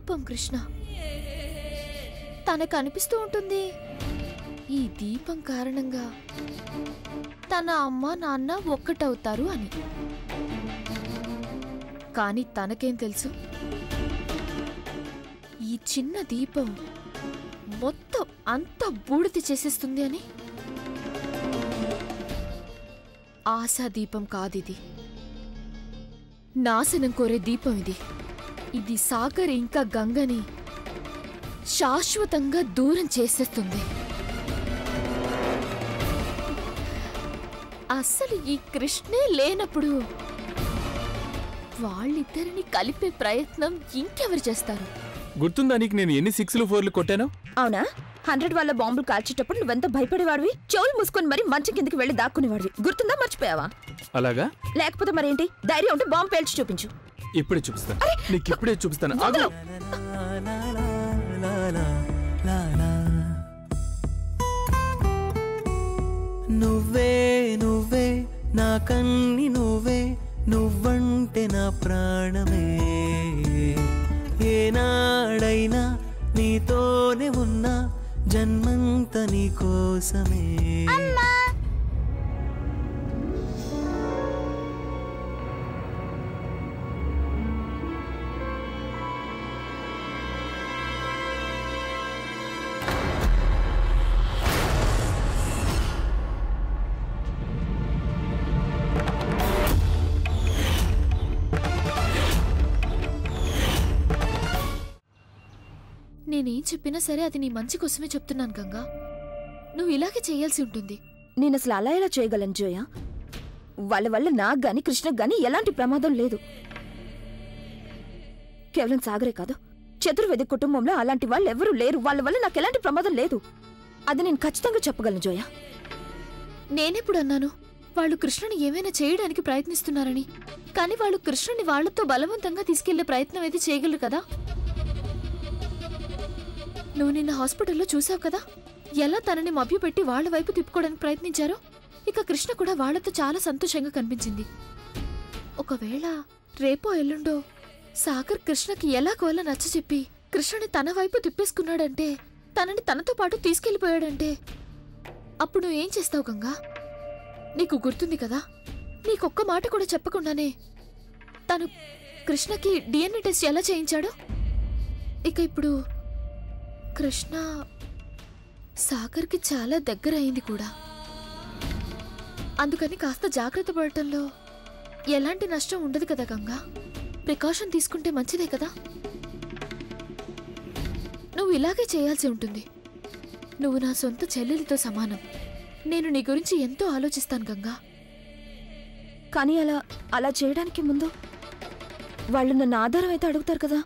పాపం కృష్ణ. తనకు అనిపిస్తూ ఉంటుంది ఈ దీపం కారణంగా తన అమ్మ నాన్న ఒక్కటవుతారు అని. కానీ తనకేం తెలుసు, ఈ చిన్న దీపం మొత్తం అంత బూడిద చేసేస్తుంది అని. ఆశా దీపం కాదిది, నాశనం కోరే దీపం ఇది. ఇది సాగర్ ఇంకా గంగని శాశ్వతంగా దూరం చేసేస్తుంది. అసలు ఈ కృష్ణే లేనప్పుడు వాళ్ళిద్దరిని కలిపే ప్రయత్నం ఇంకెవరు చేస్తారు? గుర్తుందా నీకు నేను ఎన్ని 6లు 4లు కొట్టాను? అవునా? 100 వాళ్ళ బాంబులు కాల్చేటప్పుడు నువ్వెంత భయపడేవాడివి, చెవులు మూసుకొని మరి మంచం కిందకి వెళ్ళి దాక్కునేవాడివి. గుర్తుందా? మర్చిపోయావా? అలాగా? లేకపోతే మరేంటి? ధైర్యం ఉంటే బాంబు పేల్చి చూపించు. ఇప్పుడే చూపిస్తాను, నీకు ఇప్పుడే చూపిస్తాను. నువ్వే నువ్వే నా కన్ని నువ్వే, నువ్వంటే నా ప్రాణమే. ఏనాడైనా నీతోనే ఉన్నా, జన్మంత నీ కోసమే. నేనేం చెప్పినా సరే అది నీ మంచి కోసమే చెప్తున్నాను గంగా. నువ్వు ఇలాగే చేయాల్సి ఉంటుంది. నేను అసలు అలా ఎలా చేయగలను జోయ? వాళ్ళ వల్ల నాకు గాని కృష్ణకు గాని ఎలాంటి ప్రమాదం లేదు. కేవలం సాగరే కాదు, చతుర్వేది కుటుంబంలో అలాంటి వాళ్ళు ఎవరూ లేరు. వాళ్ళ వల్ల నాకు ఎలాంటి ప్రమాదం లేదు. అది నేను ఖచ్చితంగా చెప్పగలను జోయ. నేనెప్పుడు అన్నాను వాళ్ళు కృష్ణని ఏమైనా చేయడానికి ప్రయత్నిస్తున్నారని? కానీ వాళ్ళు కృష్ణని వాళ్లతో బలవంతంగా తీసుకెళ్లే ప్రయత్నం అయితే చేయగలరు కదా. నువ్వు నిన్న హాస్పిటల్లో చూసావు కదా, ఎలా తనని మభ్యపెట్టి వాళ్ల వైపు తిప్పుకోవడానికి ప్రయత్నించారో. ఇక కృష్ణ కూడా వాళ్లతో చాలా సంతోషంగా కనిపించింది. ఒకవేళ రేపో ఎల్లుండో సాగర్ కృష్ణకి ఎలాగోలా నచ్చచెప్పి కృష్ణని తన వైపు తిప్పేసుకున్నాడంటే, తనని తనతో పాటు తీసుకెళ్లిపోయాడంటే అప్పుడు నువ్వేం చేస్తావు గంగా? నీకు గుర్తుంది కదా, నీకొక్క మాట కూడా చెప్పకుండానే తను కృష్ణకి DNA టెస్ట్ ఎలా చేయించాడో. ఇక ఇప్పుడు కృష్ణ సాగర్కి చాలా దగ్గర అయింది కూడా. అందుకని కాస్త జాగ్రత్త పడటంలో ఎలాంటి నష్టం ఉండదు కదా గంగా. ప్రికాషన్ తీసుకుంటే మంచిదే కదా. నువ్వు ఇలాగే చేయాల్సి ఉంటుంది. నువ్వు నా సొంత చెల్లెలితో సమానం. నేను నీ గురించి ఎంతో ఆలోచిస్తాను గంగా. కానీ అలా చేయడానికి ముందు వాళ్ళు నన్ను ఆధారం అయితే అడుగుతారు కదా.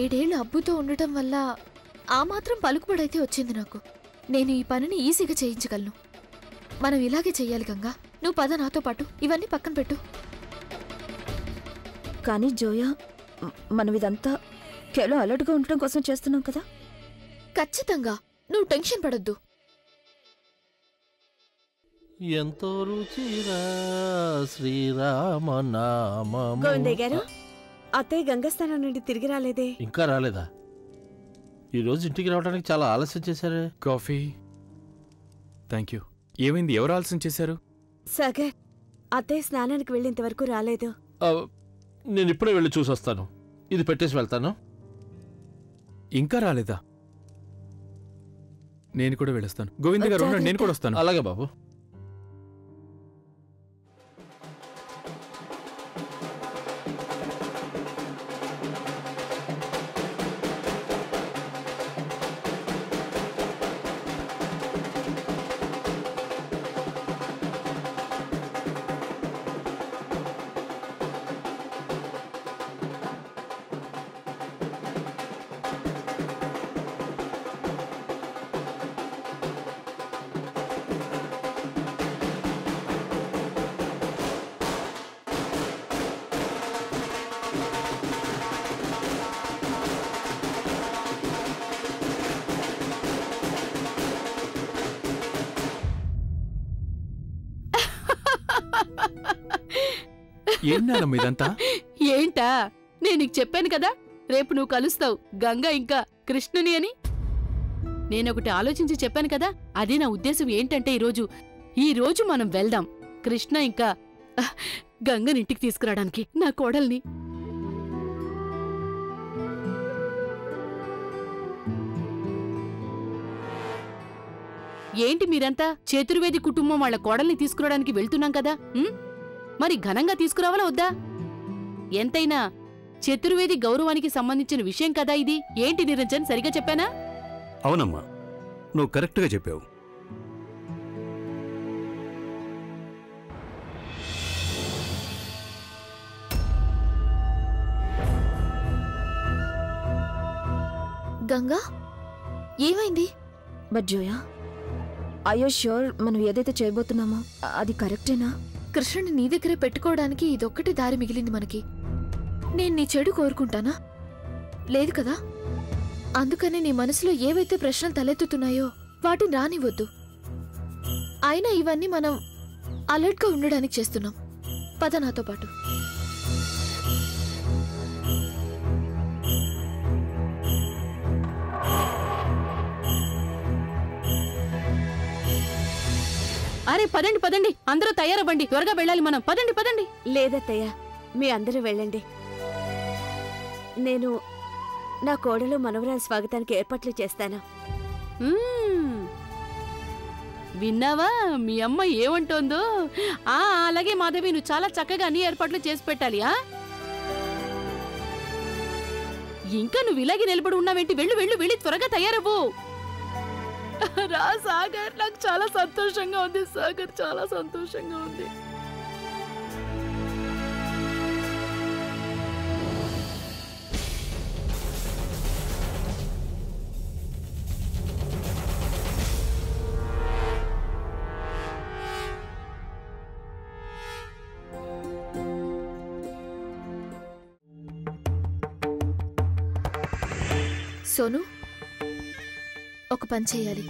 7 ఏళ్ళు అబ్బుతో ఉండటం వల్ల ఆ మాత్రం పలుకుబడైతే వచ్చింది నాకు. నేను ఈ పనిని ఈజీగా చేయించగలను. మనం ఇలాగే చెయ్యాలి గంగా. నువ్వు పద నాతో పాటు. ఇవన్నీ పక్కన పెట్టు. కానీ జోయా, మనం ఇదంతా కేవలం అలర్ట్గా ఉండటం కోసం చేస్తున్నాం కదా. ఖచ్చితంగా నువ్వు టెన్షన్ పడొద్దు. ఎంతో రుచిరా శ్రీరామనామము. గోవిందయ్య గారు, అత్తయ్య గంగస్థానం నుండి తిరిగి రాలేదే? ఇంకా రాలేదా? ఈరోజు ఇంటికి రావడానికి చాలా ఆలస్యం చేశారే. కాఫీ. Thank you. ఏమైంది? ఎవరు ఆలస్యం చేశారు? సాగర్, అత్తయ్య స్నానానికి వెళ్ళేంతవరకు రాలేదు. నేను ఇప్పుడే వెళ్ళి చూసొస్తాను. ఇది పెట్టేసి వెళ్తాను. ఇంకా రాలేదా? నేను కూడా వెళ్ళొస్తాను. గోవింద్ గారు ఉండండి, నేను కూడా వస్తాను. అలాగే బాబు. ఏంటా? ఏంటా? నేను నీకు చెప్పాను కదా, రేపు నువ్వు కలుస్తావు గంగ ఇంకా కృష్ణుని అని. నేనొకటి ఆలోచించి చెప్పాను కదా, అదే నా ఉద్దేశం. ఏంటంటే ఈరోజు మనం వెళ్దాం కృష్ణ ఇంకా గంగనింటికి తీసుకురావడానికి, నా కోడల్ని. ఏంటి మీరంతా చతుర్వేది కుటుంబం వాళ్ళ కోడల్ని తీసుకురావడానికి వెళ్తున్నాం కదా, మరి ఘనంగా తీసుకురావాలా వద్దా? ఎంతైనా చతుర్వేది గౌరవానికి సంబంధించిన విషయం కదా ఇది. ఏంటి నిరంజన్, సరిగా చెప్పానా? అవునమ్మా, నువ్వు కరెక్ట్గా చెప్పావు. గంగా ఏమైంది? బట్ జోయా, ఐ ష్యూర్ మనం ఏదైతే చేయబోతున్నామో అది కరెక్టేనా? కృష్ణుని నీ దగ్గరే పెట్టుకోవడానికి ఇదొక్కటి దారి మిగిలింది మనకి. నేను నీ చెడు కోరుకుంటానా? లేదు కదా. అందుకని నీ మనసులో ఏవైతే ప్రశ్నలు తలెత్తుతున్నాయో వాటిని రానివ్వద్దు. అయినా ఇవన్నీ మనం అలర్ట్గా ఉండడానికి చేస్తున్నాం. పద నాతో పాటు. అరే పదండి పదండి, అందరూ తయారవ్వండి, త్వరగా వెళ్ళాలి మనం. పదండి పదండి. లేదత్తయ్య, మీ అందరూ వెళ్ళండి. నేను నా కోడలు మనవరాలి స్వాగతానికి ఏర్పాట్లు చేస్తాను. విన్నావా మీ అమ్మ ఏమంటోందో? అలాగే మాధవి, నువ్వు చాలా చక్కగా అన్ని ఏర్పాట్లు చేసి పెట్టాలి. ఇంకా నువ్వు ఇలాగే నిలబడి ఉన్నావేంటి? వెళ్ళు వెళ్ళు, వెళ్ళి త్వరగా తయారవ్వు. రా సాగర్, నాకు చాలా సంతోషంగా ఉంది. సాగర్, చాలా సంతోషంగా ఉంది. సోను, ఒక పని చేయాలి.